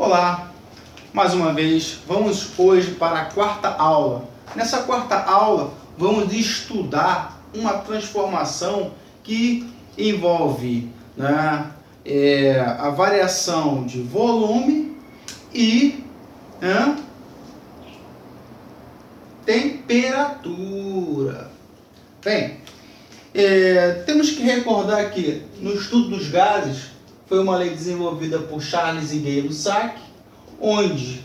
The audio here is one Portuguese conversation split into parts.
Olá, mais uma vez, vamos hoje para a quarta aula. Nessa quarta aula, vamos estudar uma transformação que envolve a variação de volume e temperatura. Bem, temos que recordar que no estudo dos gases foi uma lei desenvolvida por Charles e Gay-Lussac, onde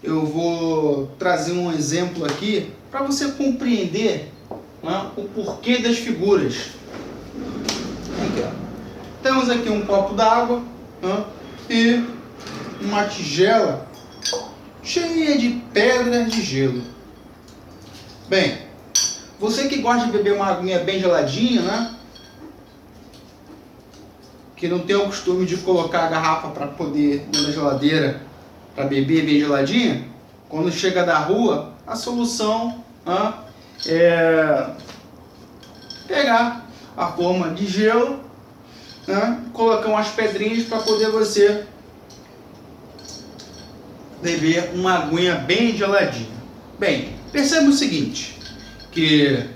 eu vou trazer um exemplo aqui para você compreender o porquê das figuras. Aqui, temos aqui um copo d'água e uma tigela cheia de pedras de gelo. Bem, você que gosta de beber uma aguinha bem geladinha, que não tem o costume de colocar a garrafa para poder ir na geladeira para beber bem geladinha, quando chega da rua, a solução é pegar a forma de gelo, colocar umas pedrinhas para poder você beber uma aguinha bem geladinha. Bem, perceba o seguinte, que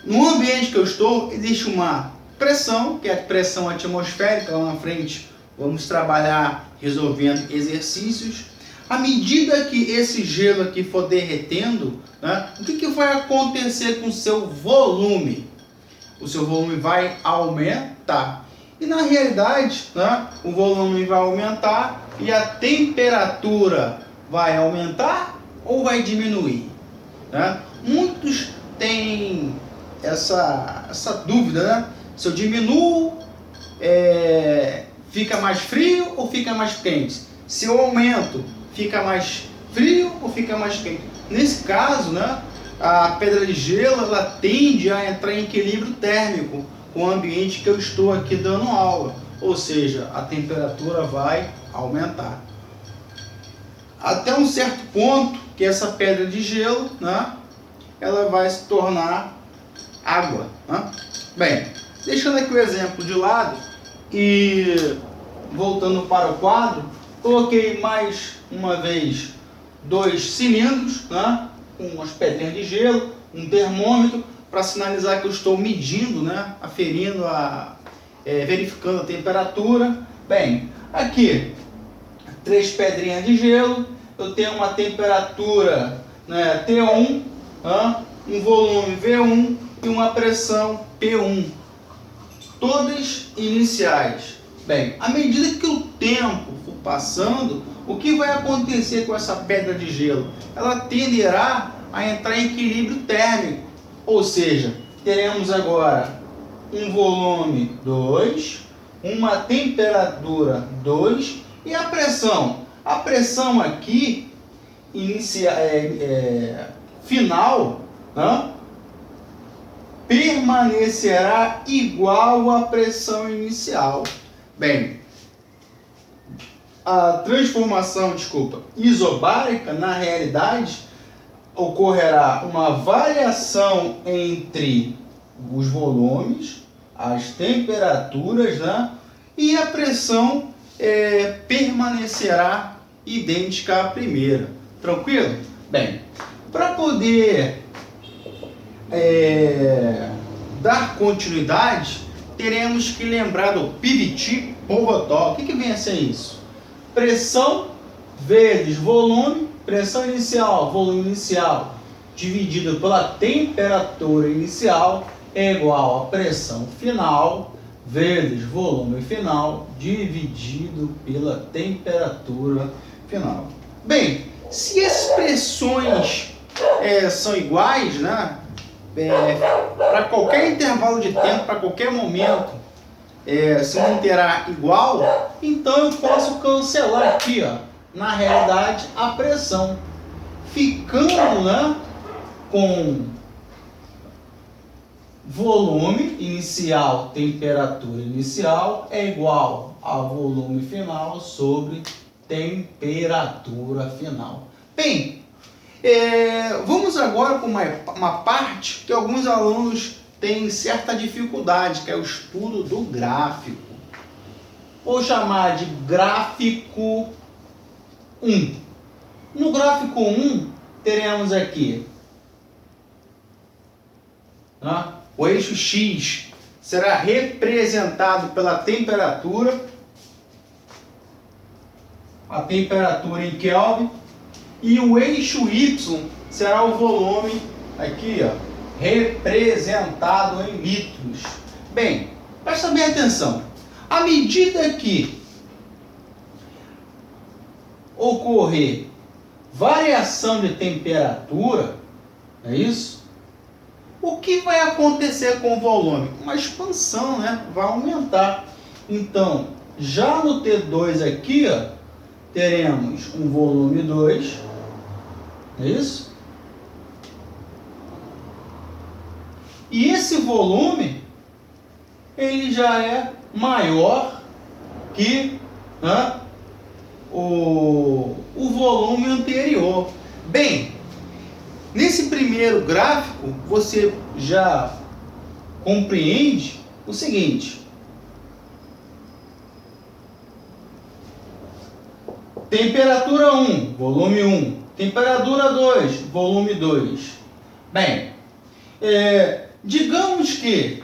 no ambiente que eu estou existe uma pressão, que é a pressão atmosférica. Lá na frente vamos trabalhar resolvendo exercícios. À medida que esse gelo aqui for derretendo, o que vai acontecer com o seu volume? O seu volume vai aumentar. E na realidade, o volume vai aumentar e a temperatura vai aumentar ou vai diminuir? Muitos têm essa dúvida, Se eu diminuo, fica mais frio ou fica mais quente? Se eu aumento, fica mais frio ou fica mais quente? Nesse caso, a pedra de gelo ela tende a entrar em equilíbrio térmico com o ambiente que eu estou aqui dando aula. Ou seja, a temperatura vai aumentar. Até um certo ponto que essa pedra de gelo, ela vai se tornar água. Bem, deixando aqui o exemplo de lado e voltando para o quadro, coloquei mais uma vez dois cilindros, com as pedrinhas de gelo, um termômetro para sinalizar que eu estou medindo, aferindo, verificando a temperatura. Bem, aqui, 3 pedrinhas de gelo, eu tenho uma temperatura T1, um volume V1 e uma pressão P1. Todas iniciais. Bem, à medida que o tempo for passando, o que vai acontecer com essa pedra de gelo? Ela tenderá a entrar em equilíbrio térmico, ou seja, teremos agora um volume 2, uma temperatura 2 e a pressão. A pressão aqui final permanecerá igual à pressão inicial. Bem, a transformação, isobárica, na realidade, ocorrerá uma variação entre os volumes, as temperaturas, e a pressão permanecerá idêntica à primeira. Tranquilo? Bem, para poder dar continuidade, teremos que lembrar do Pivot-Povodol. O que vem a ser isso? Pressão vezes volume, pressão inicial, volume inicial, dividido pela temperatura inicial, é igual a pressão final vezes volume final, dividido pela temperatura final. Bem, se as pressões são iguais, para qualquer intervalo de tempo, para qualquer momento, se manterá igual, então eu posso cancelar aqui, na realidade, a pressão, ficando com volume inicial, temperatura inicial é igual a volume final sobre temperatura final. Bem, vamos agora para uma parte que alguns alunos têm certa dificuldade, que é o estudo do gráfico. Vou chamar de gráfico 1. No gráfico 1, teremos aqui, né, o eixo X será representado pela temperatura, a temperatura em Kelvin, e o eixo Y será o volume, aqui, ó, representado em litros. Bem, presta bem atenção. À medida que ocorrer variação de temperatura, é isso? O que vai acontecer com o volume? Uma expansão, né? Vai aumentar. Então, já no T2 aqui, ó, teremos um volume 2, é isso? E esse volume, ele já é maior que, né, o volume anterior. Bem, nesse primeiro gráfico, você já compreende o seguinte: temperatura 1, volume 1. Temperatura 2, volume 2. Bem, digamos que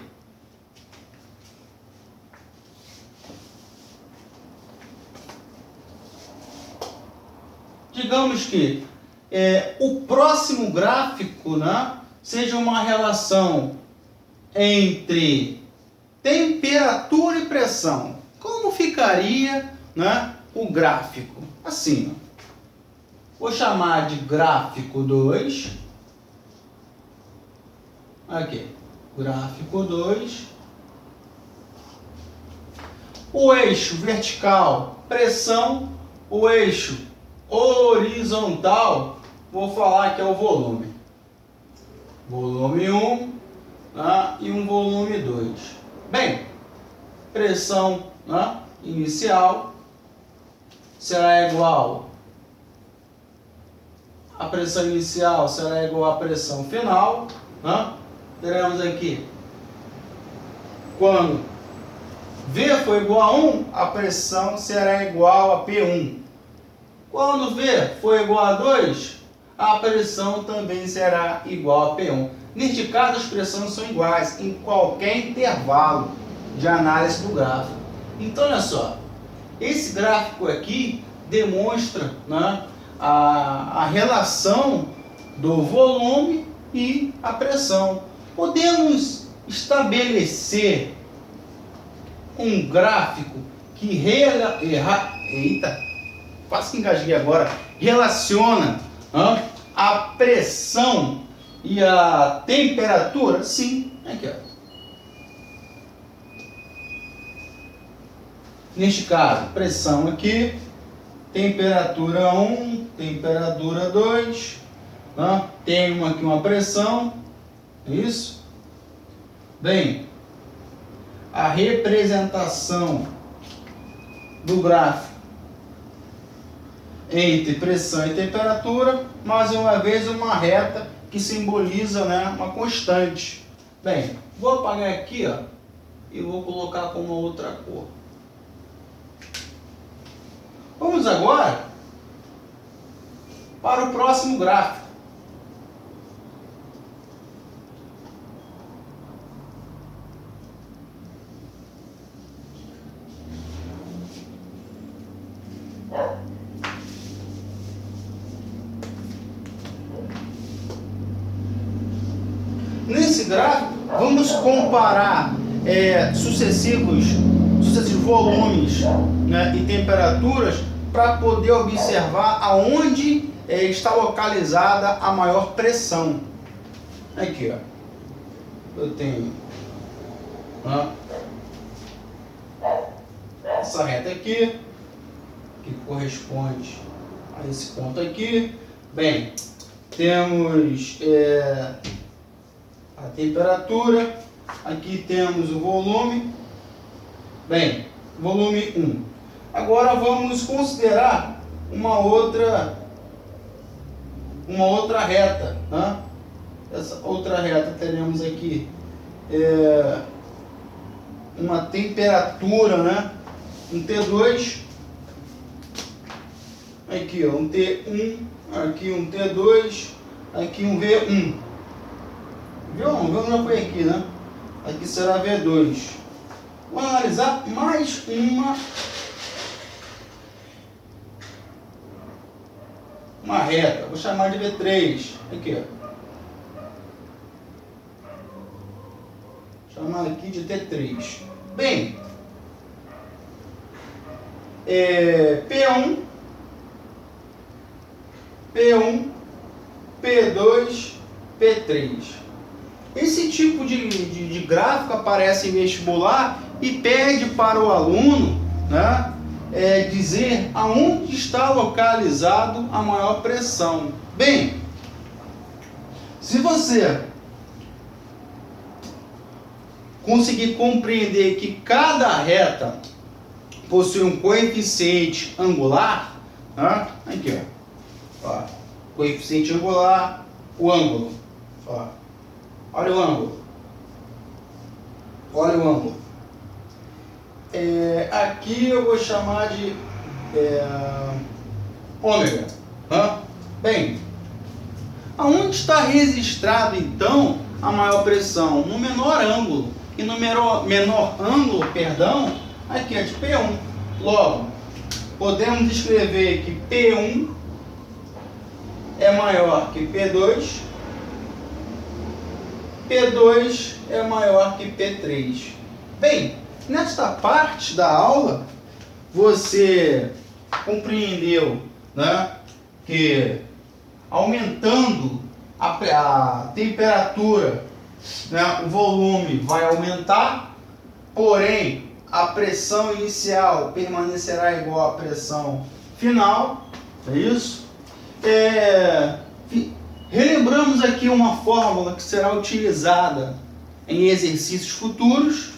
o próximo gráfico, né, seja uma relação entre temperatura e pressão. Como ficaria, né, o gráfico? Assim, ó. Vou chamar de gráfico 2. Aqui, gráfico 2. O eixo vertical, pressão. O eixo horizontal, vou falar que é o volume. Volume 1, né, e um volume 2. Bem, pressão, né, inicial será igual. A pressão inicial será igual à pressão final, né? Teremos aqui, quando V for igual a 1, a pressão será igual a P1. Quando V for igual a 2, a pressão também será igual a P1. Neste caso, as pressões são iguais em qualquer intervalo de análise do gráfico. Então, olha só, esse gráfico aqui demonstra, né, a relação do volume e a pressão. Podemos estabelecer um gráfico que quase que engasguei agora, relaciona a pressão e a temperatura? Sim, aqui, ó. Neste caso, pressão aqui, temperatura 1, temperatura 2, né? Tem aqui uma pressão, isso? Bem, a representação do gráfico entre pressão e temperatura, mais uma vez uma reta que simboliza, né, uma constante. Bem, vou apagar aqui, ó, e vou colocar com uma outra cor. Vamos agora para o próximo gráfico. Nesse gráfico, vamos comparar sucessivos volumes, né, e temperaturas para poder observar aonde está localizada a maior pressão. Aqui, ó, eu tenho essa reta aqui, que corresponde a esse ponto aqui. Bem, temos a temperatura, aqui temos o volume. Bem, volume 1. Agora vamos considerar uma outra reta, né? Essa outra reta teremos aqui uma temperatura, né? Um T2. aqui ó, um T1, aqui um T2, aqui um V1. V1 já foi aqui, né? Aqui será V2. Vou analisar mais uma reta. Vou chamar de V3. Aqui, ó. Chamar aqui de T3. Bem, P1, P2, P3. Esse tipo de gráfico aparece em vestibular e pede para o aluno, né, dizer aonde está localizado a maior pressão. Bem, se você conseguir compreender que cada reta possui um coeficiente angular, né? Aqui, ó. Coeficiente angular, o ângulo. Ó. Olha o ângulo. Olha o ângulo. Aqui eu vou chamar de ômega. Bem, aonde está registrado então a maior pressão? No menor ângulo. E no menor ângulo, perdão, aqui é de P1. Logo, podemos escrever que P1 é maior que P2, P2 é maior que P3. Bem, nesta parte da aula, você compreendeu, né, que aumentando a temperatura, né, o volume vai aumentar, porém a pressão inicial permanecerá igual à pressão final. É isso? Relembramos aqui uma fórmula que será utilizada em exercícios futuros.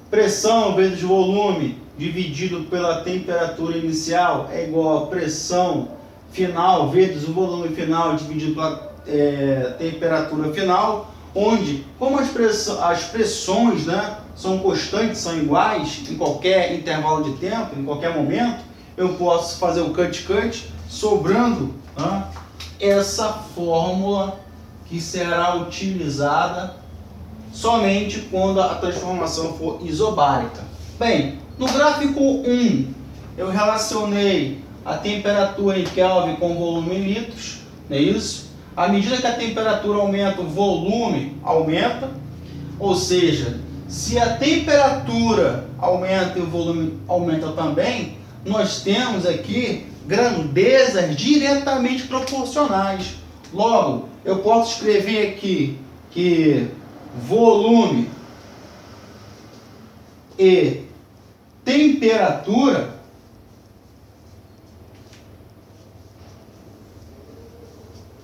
Pressão vezes volume dividido pela temperatura inicial é igual a pressão final vezes o volume final dividido pela temperatura final, onde, como as pressões, né, são constantes, são iguais em qualquer intervalo de tempo, em qualquer momento, eu posso fazer o cut-cut, sobrando, né, essa fórmula que será utilizada somente quando a transformação for isobárica. Bem, no gráfico 1, eu relacionei a temperatura em Kelvin com o volume em litros, não é isso? À medida que a temperatura aumenta, o volume aumenta, ou seja, se a temperatura aumenta e o volume aumenta também, nós temos aqui grandezas diretamente proporcionais. Logo, eu posso escrever aqui que volume e temperatura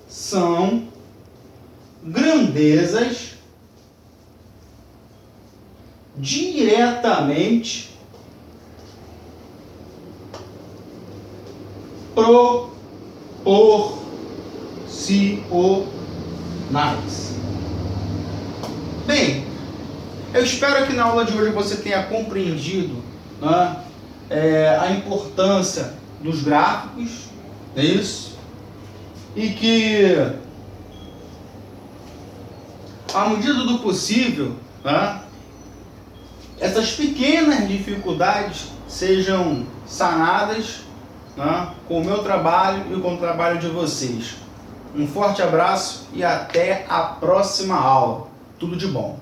são grandezas diretamente proporcionais. Bem, eu espero que na aula de hoje você tenha compreendido, né, a importância dos gráficos, é isso? E que, à medida do possível, né, essas pequenas dificuldades sejam sanadas, né, com o meu trabalho e com o trabalho de vocês. Um forte abraço e até a próxima aula. Tudo de bom.